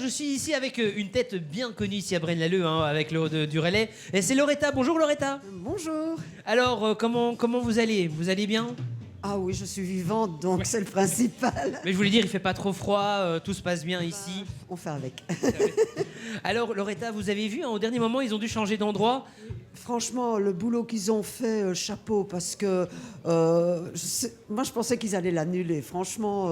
je suis ici avec une tête bien connue ici à Braine-l'Alleud, hein, avec du relais. Et c'est Loretta. Bonjour Loretta. Bonjour. Alors, comment vous allez? Vous allez bien? Ah oui, je suis vivante, donc c'est le principal. Mais je voulais dire, il fait pas trop froid, tout se passe bien ici. On fait avec. Alors Loretta, vous avez vu, hein, au dernier moment, ils ont dû changer d'endroit. Franchement, le boulot qu'ils ont fait, chapeau, parce que moi je pensais qu'ils allaient l'annuler. Franchement,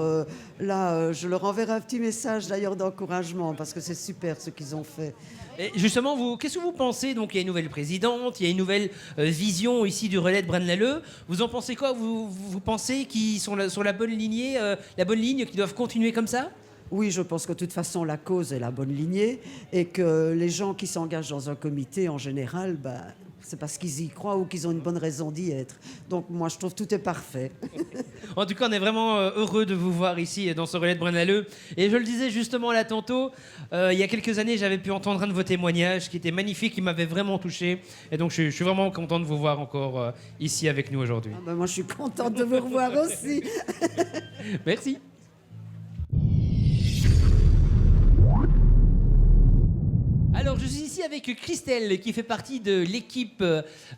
là, je leur enverrai un petit message d'ailleurs d'encouragement, parce que c'est super ce qu'ils ont fait. Et justement, qu'est-ce que vous pensez? Donc, il y a une nouvelle présidente, il y a une nouvelle vision ici du relais de Braine-l'Alleud. Vous en pensez quoi? Vous pensez qu'ils sont sur la bonne lignée, la bonne ligne, qu'ils doivent continuer comme ça? Oui, je pense que de toute façon, la cause est la bonne lignée et que les gens qui s'engagent dans un comité, en général, c'est parce qu'ils y croient ou qu'ils ont une bonne raison d'y être. Donc moi, je trouve que tout est parfait. En tout cas, on est vraiment heureux de vous voir ici dans ce relais de Braine-l'Alleud. Et je le disais justement là tantôt, il y a quelques années, j'avais pu entendre un de vos témoignages qui était magnifique, qui m'avait vraiment touché. Et donc, je suis vraiment content de vous voir encore ici avec nous aujourd'hui. Moi, je suis contente de vous revoir aussi. Merci. Alors, je suis ici avec Christelle, qui fait partie de l'équipe,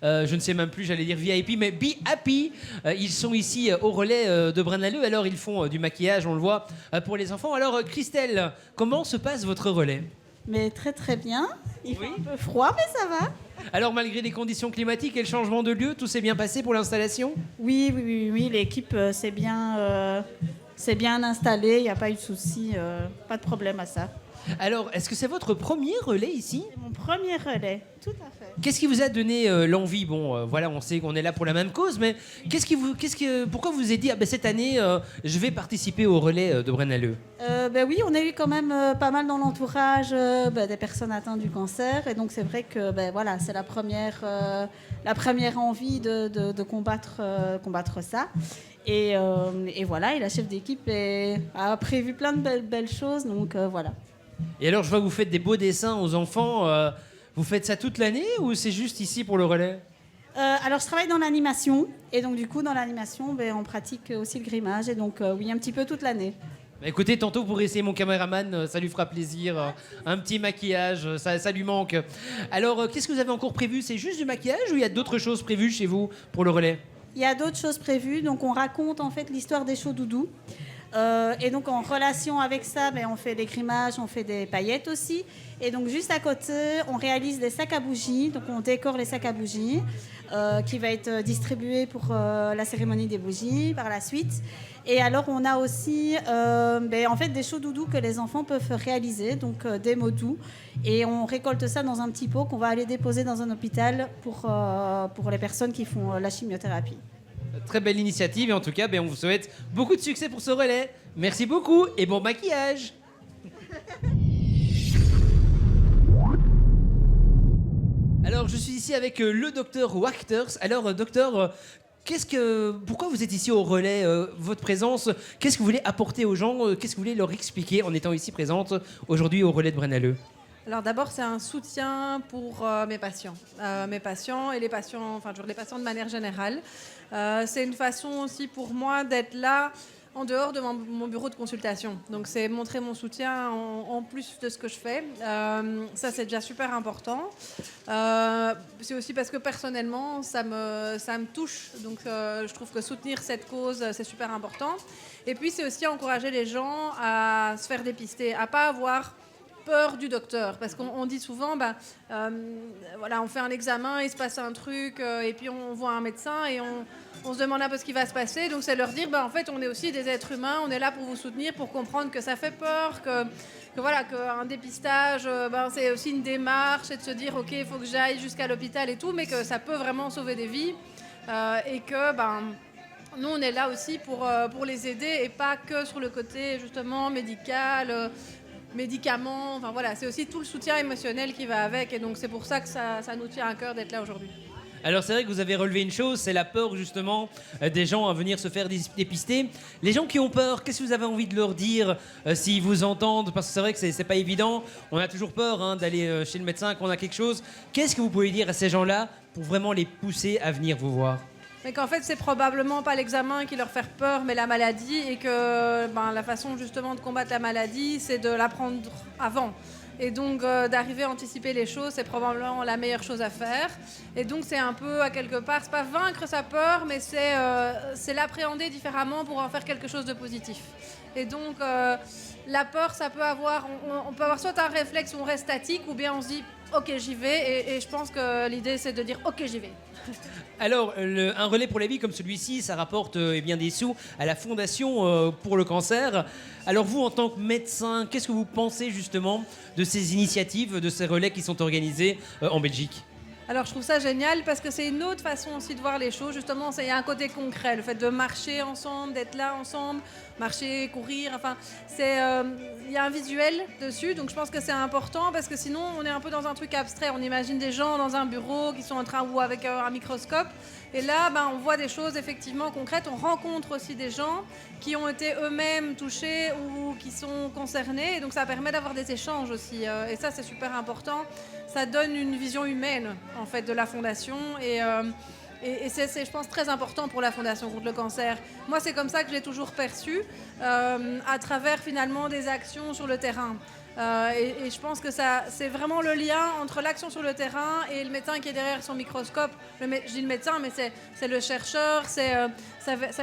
je ne sais même plus, j'allais dire VIP, mais Be Happy. Ils sont ici au relais de Braine-l'Alleud. Alors, ils font du maquillage, on le voit, pour les enfants. Alors, Christelle, comment se passe votre relais? Mais très très bien. Il fait un peu froid, mais ça va. Alors, malgré les conditions climatiques et le changement de lieu, tout s'est bien passé pour l'installation? Oui. L'équipe s'est bien installée. Il n'y a pas eu de souci, pas de problème à ça. Alors, est-ce que c'est votre premier relais ici? C'est mon premier relais, tout à fait. Qu'est-ce qui vous a donné l'envie? Bon, voilà, on sait qu'on est là pour la même cause, mais pourquoi vous vous êtes dit, cette année, je vais participer au relais de Braine-l'Alleud? Oui, on a eu quand même pas mal dans l'entourage des personnes atteintes du cancer. Et donc, c'est vrai que voilà, c'est la première envie de combattre ça. Et voilà, et la chef d'équipe a prévu plein de belles choses. Donc, voilà. Et alors, je vois que vous faites des beaux dessins aux enfants. Vous faites ça toute l'année ou c'est juste ici pour le relais? Alors, je travaille dans l'animation. Et donc, du coup, dans l'animation, on pratique aussi le grimage. Et donc, oui, un petit peu toute l'année. Bah, écoutez, tantôt, vous pourrez essayer mon caméraman. Ça lui fera plaisir. Un petit maquillage, ça lui manque. Alors, qu'est-ce que vous avez encore prévu? C'est juste du maquillage ou il y a d'autres choses prévues chez vous pour le relais? Il y a d'autres choses prévues. Donc, on raconte en fait l'histoire des chauds doudous. Et donc en relation avec ça, on fait des grimages, on fait des paillettes aussi. Et donc juste à côté, on réalise des sacs à bougies. Donc on décore les sacs à bougies qui va être distribué pour la cérémonie des bougies par la suite. Et alors on a aussi en fait des chauds doudous que les enfants peuvent réaliser, donc des mots doux. Et on récolte ça dans un petit pot qu'on va aller déposer dans un hôpital pour les personnes qui font la chimiothérapie. Très belle initiative et en tout cas, on vous souhaite beaucoup de succès pour ce relais. Merci beaucoup et bon maquillage. Alors, je suis ici avec le docteur Wachters. Alors, docteur, pourquoi vous êtes ici au relais? Votre présence, qu'est-ce que vous voulez apporter aux gens? Qu'est-ce que vous voulez leur expliquer en étant ici présente aujourd'hui au relais de Braine-l'Alleud? Alors d'abord, c'est un soutien pour mes patients et les patients, les patients de manière générale. C'est une façon aussi pour moi d'être là en dehors de mon bureau de consultation. Donc c'est montrer mon soutien en plus de ce que je fais. Ça, c'est déjà super important. C'est aussi parce que personnellement, ça me touche. Donc je trouve que soutenir cette cause, c'est super important. Et puis c'est aussi encourager les gens à se faire dépister, à pas avoir peur du docteur, parce qu'on dit souvent on fait un examen, il se passe un truc et puis on voit un médecin et on se demande un peu ce qui va se passer. Donc c'est leur dire en fait on est aussi des êtres humains, on est là pour vous soutenir, pour comprendre que ça fait peur, qu'un dépistage c'est aussi une démarche et de se dire ok, il faut que j'aille jusqu'à l'hôpital et tout, mais que ça peut vraiment sauver des vies et que nous on est là aussi pour les aider et pas que sur le côté justement médical, médicaments, c'est aussi tout le soutien émotionnel qui va avec, et donc c'est pour ça que ça nous tient à cœur d'être là aujourd'hui. Alors c'est vrai que vous avez relevé une chose, c'est la peur justement des gens à venir se faire dépister. Les gens qui ont peur, qu'est-ce que vous avez envie de leur dire s'ils vous entendent? Parce que c'est vrai que c'est pas évident, on a toujours peur d'aller chez le médecin quand on a quelque chose. Qu'est-ce que vous pouvez dire à ces gens-là pour vraiment les pousser à venir vous voir? mais qu'en fait c'est probablement pas l'examen qui leur fait peur, mais la maladie, et que la façon justement de combattre la maladie, c'est de l'apprendre avant. Et donc d'arriver à anticiper les choses, c'est probablement la meilleure chose à faire. Et donc c'est un peu, à quelque part, c'est pas vaincre sa peur, mais c'est l'appréhender différemment pour en faire quelque chose de positif. Et donc la peur, ça peut avoir, on peut avoir soit un réflexe où on reste statique, ou bien on se dit ok j'y vais, et je pense que l'idée c'est de dire ok j'y vais. Alors, un relais pour la vie comme celui-ci, ça rapporte bien des sous à la Fondation pour le cancer. Alors vous, en tant que médecin, qu'est-ce que vous pensez justement de ces initiatives, de ces relais qui sont organisés en Belgique ? Alors je trouve ça génial parce que c'est une autre façon aussi de voir les choses. Justement, il y a un côté concret, le fait de marcher ensemble, d'être là ensemble, marcher, courir, enfin, il y a un visuel dessus. Donc je pense que c'est important parce que sinon on est un peu dans un truc abstrait. On imagine des gens dans un bureau qui sont en train, ou avec un microscope. Et là, on voit des choses effectivement concrètes. On rencontre aussi des gens qui ont été eux-mêmes touchés ou qui sont concernés. Et donc ça permet d'avoir des échanges aussi. Et ça, c'est super important. Ça donne une vision humaine en fait de la fondation. Et c'est, je pense, très important pour la Fondation contre le cancer. Moi, c'est comme ça que je l'ai toujours perçu, à travers finalement des actions sur le terrain. Et je pense que c'est vraiment le lien entre l'action sur le terrain et le médecin qui est derrière son microscope. Je dis le médecin, mais c'est le chercheur, ça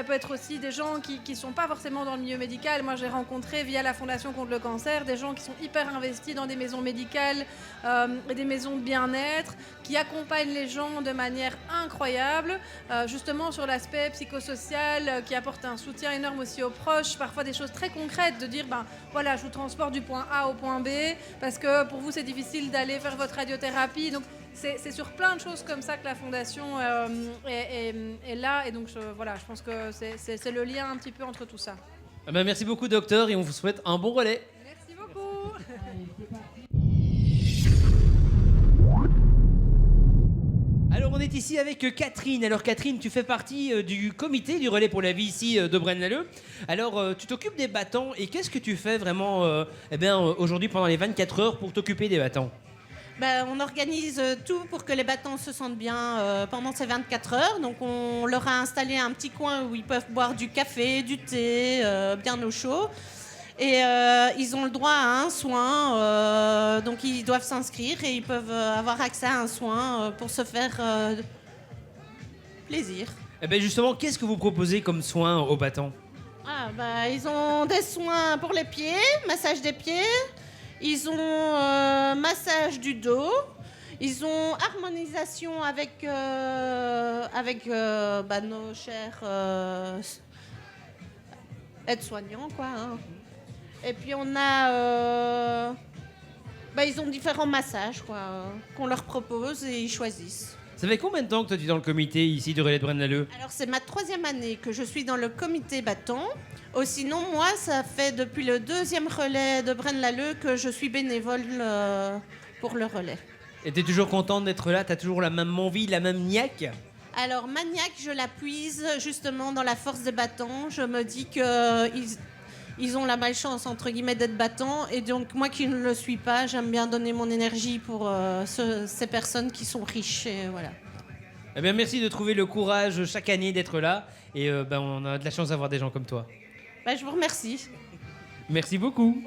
peut être aussi des gens qui ne sont pas forcément dans le milieu médical. Moi, j'ai rencontré via la Fondation contre le cancer des gens qui sont hyper investis dans des maisons médicales et des maisons de bien-être, qui accompagnent les gens de manière incroyable, justement sur l'aspect psychosocial, qui apportent un soutien énorme aussi aux proches, parfois des choses très concrètes, de dire, voilà, je vous transporte du point A au point B, parce que pour vous c'est difficile d'aller faire votre radiothérapie. Donc c'est sur plein de choses comme ça que la Fondation est là, et donc voilà, je pense que c'est le lien un petit peu entre tout ça. Merci beaucoup docteur, et on vous souhaite un bon relais. Merci beaucoup. Alors on est ici avec Catherine. Alors Catherine, tu fais partie du comité du relais pour la vie ici de Braine-l'Alleud. Alors tu t'occupes des battants, et qu'est-ce que tu fais vraiment aujourd'hui pendant les 24 heures pour t'occuper des battants ? On organise tout pour que les battants se sentent bien pendant ces 24 heures. Donc on leur a installé un petit coin où ils peuvent boire du café, du thé, bien au chaud. Et ils ont le droit à un soin, donc ils doivent s'inscrire et ils peuvent avoir accès à un soin pour se faire plaisir. Eh bien justement, qu'est-ce que vous proposez comme soins aux battants ? Ils ont des soins pour les pieds, massage des pieds, ils ont massage du dos, ils ont harmonisation avec nos chers aides-soignants, quoi. Hein. Et puis on a... ils ont différents massages qu'on leur propose et ils choisissent. Ça fait combien de temps que toi tu es dans le comité ici du relais de Braine-l'Alleud ? Alors c'est ma 3e année que je suis dans le comité battant. Sinon moi ça fait depuis le 2e relais de Braine-l'Alleud que je suis bénévole pour le relais. Et t'es toujours contente d'être là ? T'as toujours la même envie, la même niaque ? Alors ma niaque, je la puise justement dans la force des battants. Je me dis qu'ils ont la malchance, entre guillemets, d'être battants. Et donc, moi qui ne le suis pas, j'aime bien donner mon énergie pour ces personnes qui sont riches. Et voilà. Eh bien, merci de trouver le courage chaque année d'être là. Et on a de la chance d'avoir des gens comme toi. Je vous remercie. Merci beaucoup.